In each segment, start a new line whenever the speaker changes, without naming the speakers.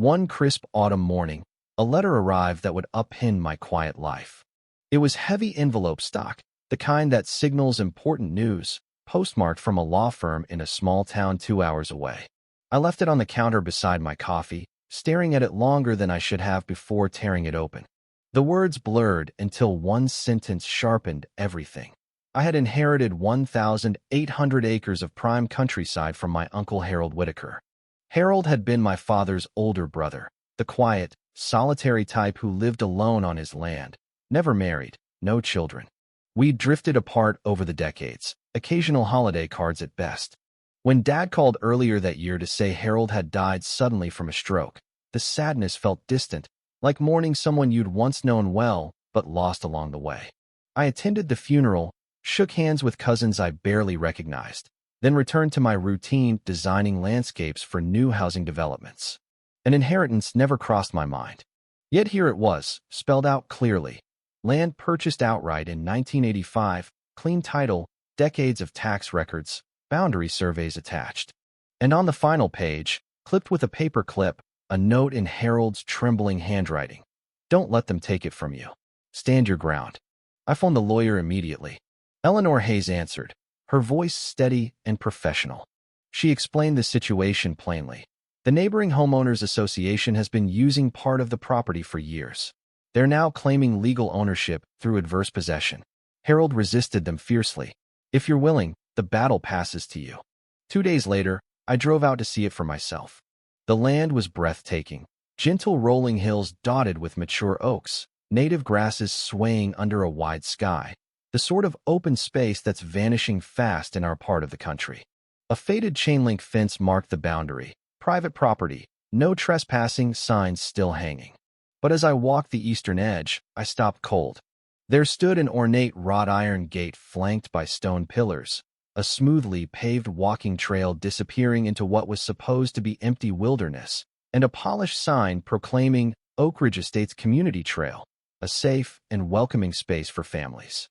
One crisp autumn morning, a letter arrived that would upend my quiet life. It was heavy envelope stock, the kind that signals important news, postmarked from a law firm in a small town 2 hours away. I left it on the counter beside my coffee, staring at it longer than I should have before tearing it open. The words blurred until one sentence sharpened everything. I had inherited 1,800 acres of prime countryside from my uncle Harold Whitaker. Harold had been my father's older brother, the quiet, solitary type who lived alone on his land, never married, no children. We'd drifted apart over the decades, occasional holiday cards at best. When Dad called earlier that year to say Harold had died suddenly from a stroke, the sadness felt distant, like mourning someone you'd once known well but lost along the way. I attended the funeral, shook hands with cousins I barely recognized, then returned to my routine designing landscapes for new housing developments. An inheritance never crossed my mind. Yet here it was, spelled out clearly. Land purchased outright in 1985, clean title, decades of tax records, boundary surveys attached. And on the final page, clipped with a paper clip, a note in Harold's trembling handwriting. Don't let them take it from you. Stand your ground. I phoned the lawyer immediately. Eleanor Hayes answered, her voice steady and professional. She explained the situation plainly. The neighboring homeowners association has been using part of the property for years. They're now claiming legal ownership through adverse possession. Harold resisted them fiercely. If you're willing, the battle passes to you. 2 days later, I drove out to see it for myself. The land was breathtaking. Gentle rolling hills dotted with mature oaks, native grasses swaying under a wide sky, the sort of open space that's vanishing fast in our part of the country. A faded chain-link fence marked the boundary, private property, no trespassing signs still hanging. But as I walked the eastern edge, I stopped cold. There stood an ornate wrought iron gate flanked by stone pillars, a smoothly paved walking trail disappearing into what was supposed to be empty wilderness, and a polished sign proclaiming Oak Ridge Estates Community Trail, a safe and welcoming space for families.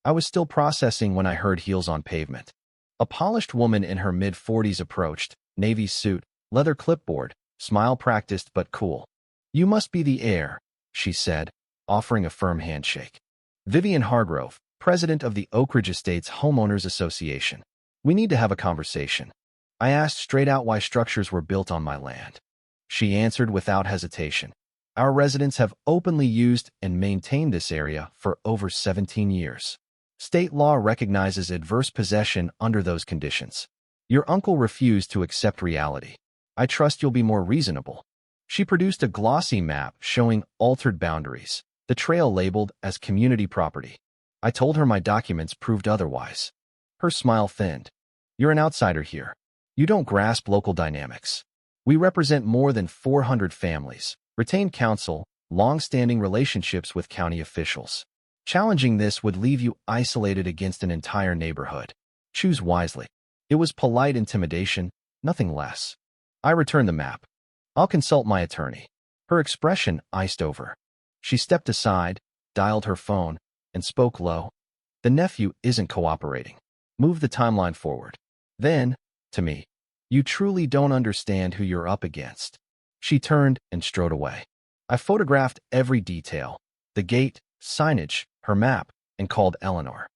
I was still processing when I heard heels on pavement. A polished woman in her mid-40s approached, navy suit, leather clipboard, smile practiced but cool. "You must be the heir," she said, offering a firm handshake. "Vivian Hargrove, president of the Oak Ridge Estates Homeowners Association. We need to have a conversation." I asked straight out why structures were built on my land. She answered without hesitation. "Our residents have openly used and maintained this area for over 17 years. State law recognizes adverse possession under those conditions. Your uncle refused to accept reality. I trust you'll be more reasonable." She produced a glossy map showing altered boundaries, the trail labeled as community property. I told her my documents proved otherwise. Her smile thinned. "You're an outsider here. You don't grasp local dynamics. We represent more than 400 families, retained counsel, long-standing relationships with county officials. Challenging this would leave you isolated against an entire neighborhood. Choose wisely." It was polite intimidation, nothing less. I returned the map. "I'll consult my attorney." Her expression iced over. She stepped aside, dialed her phone, and spoke low. "The nephew isn't cooperating. Move the timeline forward." Then, to me, "You truly don't understand who you're up against." She turned and strode away. I photographed every detail, the gate, signage, her map, and called Eleanor.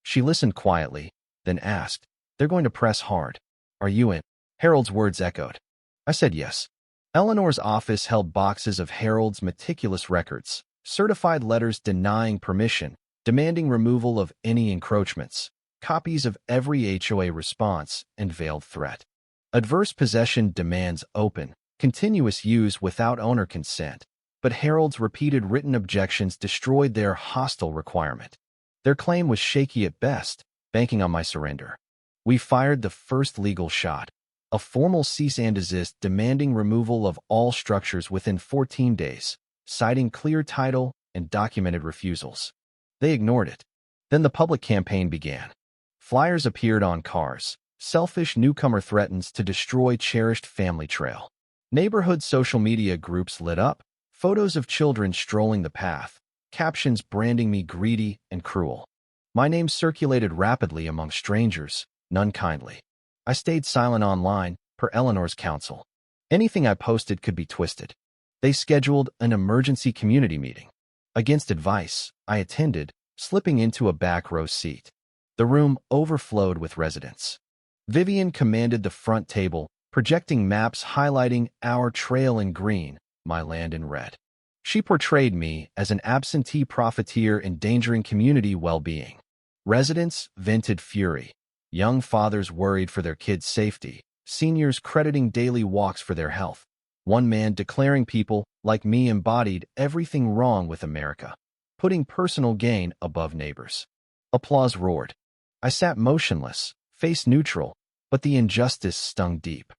She listened quietly, then asked, "They're going to press hard. Are you in?" Harold's words echoed. I said yes. Eleanor's office held boxes of Harold's meticulous records, certified letters denying permission, demanding removal of any encroachments, copies of every HOA response, and veiled threat. Adverse possession demands open, continuous use without owner consent, but Harold's repeated written objections destroyed their hostile requirement. Their claim was shaky at best, banking on my surrender. We fired the first legal shot, a formal cease and desist demanding removal of all structures within 14 days, citing clear title and documented refusals. They ignored it. Then the public campaign began. Flyers appeared on cars. Selfish newcomer threatens to destroy cherished family trail. Neighborhood social media groups lit up, photos of children strolling the path, captions branding me greedy and cruel. My name circulated rapidly among strangers, none kindly. I stayed silent online, per Eleanor's counsel. Anything I posted could be twisted. They scheduled an emergency community meeting. Against advice, I attended, slipping into a back row seat. The room overflowed with residents. Vivian commanded the front table, projecting maps highlighting our trail in green, my land in red. She portrayed me as an absentee profiteer endangering community well-being. Residents vented fury. Young fathers worried for their kids' safety, seniors crediting daily walks for their health. One man declaring people like me embodied everything wrong with America, putting personal gain above neighbors. Applause roared. I sat motionless, face neutral, but the injustice stung deep.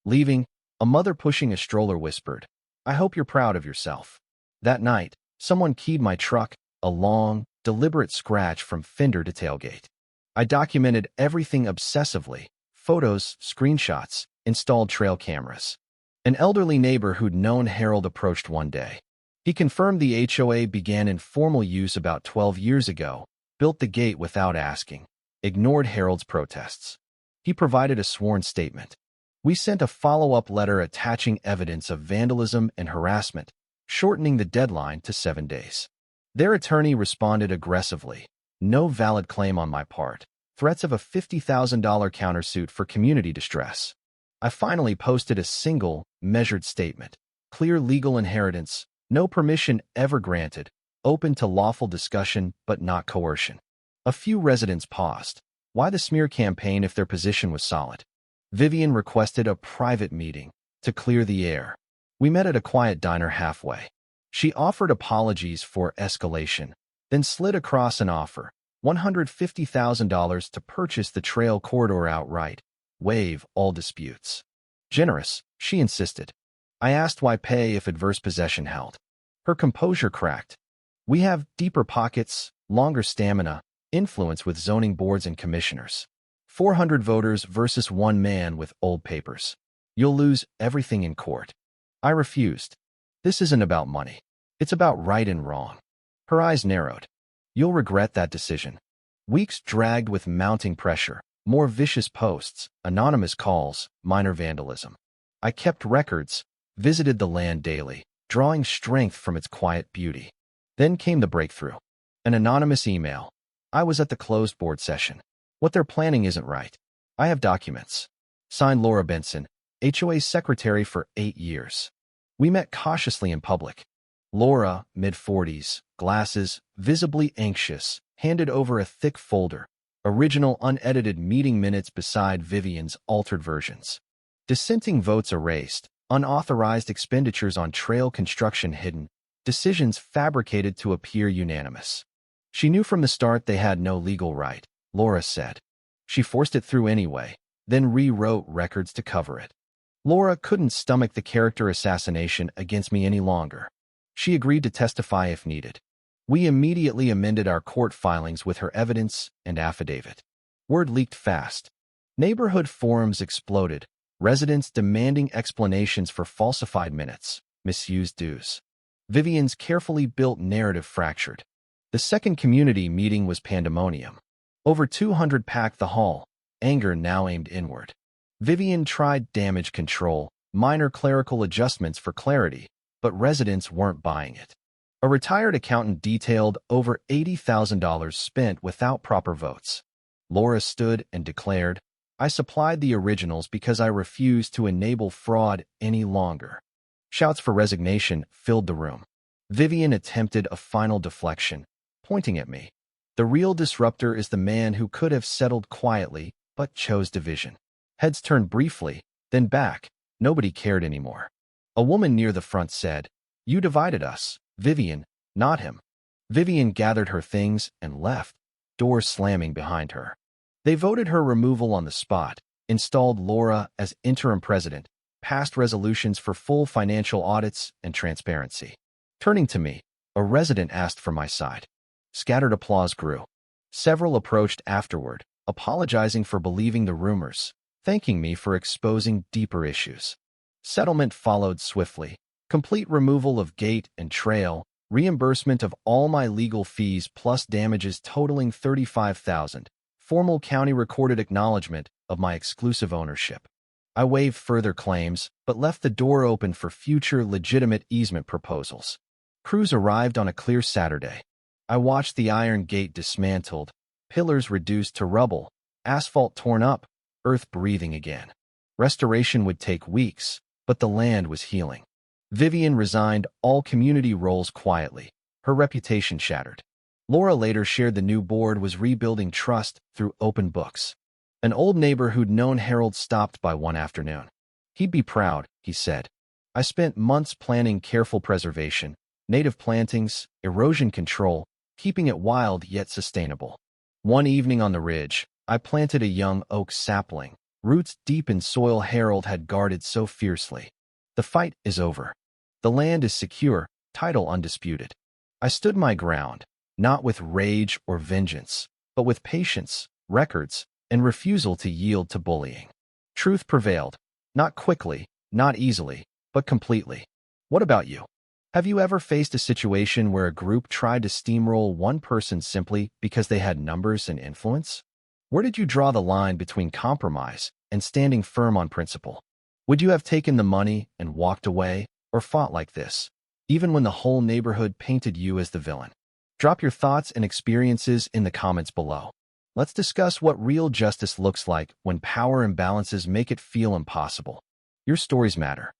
Leaving, a mother pushing a stroller whispered, "I hope you're proud of yourself." That night, someone keyed my truck, a long, deliberate scratch from fender to tailgate. I documented everything obsessively, photos, screenshots, installed trail cameras. An elderly neighbor who'd known Harold approached one day. He confirmed the HOA began in formal use about 12 years ago, built the gate without asking, ignored Harold's protests. He provided a sworn statement. We sent a follow-up letter attaching evidence of vandalism and harassment, shortening the deadline to 7 days. Their attorney responded aggressively. No valid claim on my part. Threats of a $50,000 countersuit for community distress. I finally posted a single, measured statement. Clear legal inheritance, no permission ever granted, open to lawful discussion but not coercion. A few residents paused. Why the smear campaign if their position was solid? Vivian requested a private meeting to clear the air. We met at a quiet diner halfway. She offered apologies for escalation, then slid across an offer, $150,000 to purchase the trail corridor outright, waive all disputes. Generous, she insisted. I asked why pay if adverse possession held. Her composure cracked. We have deeper pockets, longer stamina, influence with zoning boards and commissioners. 400 voters versus one man with old papers. You'll lose everything in court. I refused. This isn't about money. It's about right and wrong. Her eyes narrowed. You'll regret that decision. Weeks dragged with mounting pressure, more vicious posts, anonymous calls, minor vandalism. I kept records, visited the land daily, drawing strength from its quiet beauty. Then came the breakthrough. An anonymous email. I was at the closed board session. What they're planning isn't right. I have documents. Signed Laura Benson, HOA secretary for 8 years. We met cautiously in public. Laura, mid-40s, glasses, visibly anxious, handed over a thick folder, original unedited meeting minutes beside Vivian's altered versions. Dissenting votes erased, unauthorized expenditures on trail construction hidden, decisions fabricated to appear unanimous. She knew from the start they had no legal right, Laura said. She forced it through anyway, then rewrote records to cover it. Laura couldn't stomach the character assassination against me any longer. She agreed to testify if needed. We immediately amended our court filings with her evidence and affidavit. Word leaked fast. Neighborhood forums exploded, residents demanding explanations for falsified minutes, misused dues. Vivian's carefully built narrative fractured. The second community meeting was pandemonium. Over 200 packed the hall, anger now aimed inward. Vivian tried damage control, minor clerical adjustments for clarity, but residents weren't buying it. A retired accountant detailed over $80,000 spent without proper votes. Laura stood and declared, I supplied the originals because I refused to enable fraud any longer. Shouts for resignation filled the room. Vivian attempted a final deflection, pointing at me. The real disruptor is the man who could have settled quietly, but chose division. Heads turned briefly, then back. Nobody cared anymore. A woman near the front said, You divided us, Vivian, not him. Vivian gathered her things and left, doors slamming behind her. They voted her removal on the spot, installed Laura as interim president, passed resolutions for full financial audits and transparency. Turning to me, a resident asked for my side. Scattered applause grew. Several approached afterward, apologizing for believing the rumors, thanking me for exposing deeper issues. Settlement followed swiftly. Complete removal of gate and trail, reimbursement of all my legal fees plus damages totaling $35,000, formal county recorded acknowledgement of my exclusive ownership. I waived further claims, but left the door open for future legitimate easement proposals. Crews arrived on a clear Saturday. I watched the iron gate dismantled, pillars reduced to rubble, asphalt torn up, earth breathing again. Restoration would take weeks, but the land was healing. Vivian resigned all community roles quietly, her reputation shattered. Laura later shared the new board was rebuilding trust through open books. An old neighbor who'd known Harold stopped by one afternoon. He'd be proud, he said. I spent months planning careful preservation, native plantings, erosion control, keeping it wild yet sustainable. One evening on the ridge, I planted a young oak sapling, roots deep in soil Harold had guarded so fiercely. The fight is over. The land is secure, title undisputed. I stood my ground, not with rage or vengeance, but with patience, records, and refusal to yield to bullying. Truth prevailed, not quickly, not easily, but completely. What about you? Have you ever faced a situation where a group tried to steamroll one person simply because they had numbers and influence? Where did you draw the line between compromise and standing firm on principle? Would you have taken the money and walked away, or fought like this, even when the whole neighborhood painted you as the villain? Drop your thoughts and experiences in the comments below. Let's discuss what real justice looks like when power imbalances make it feel impossible. Your stories matter.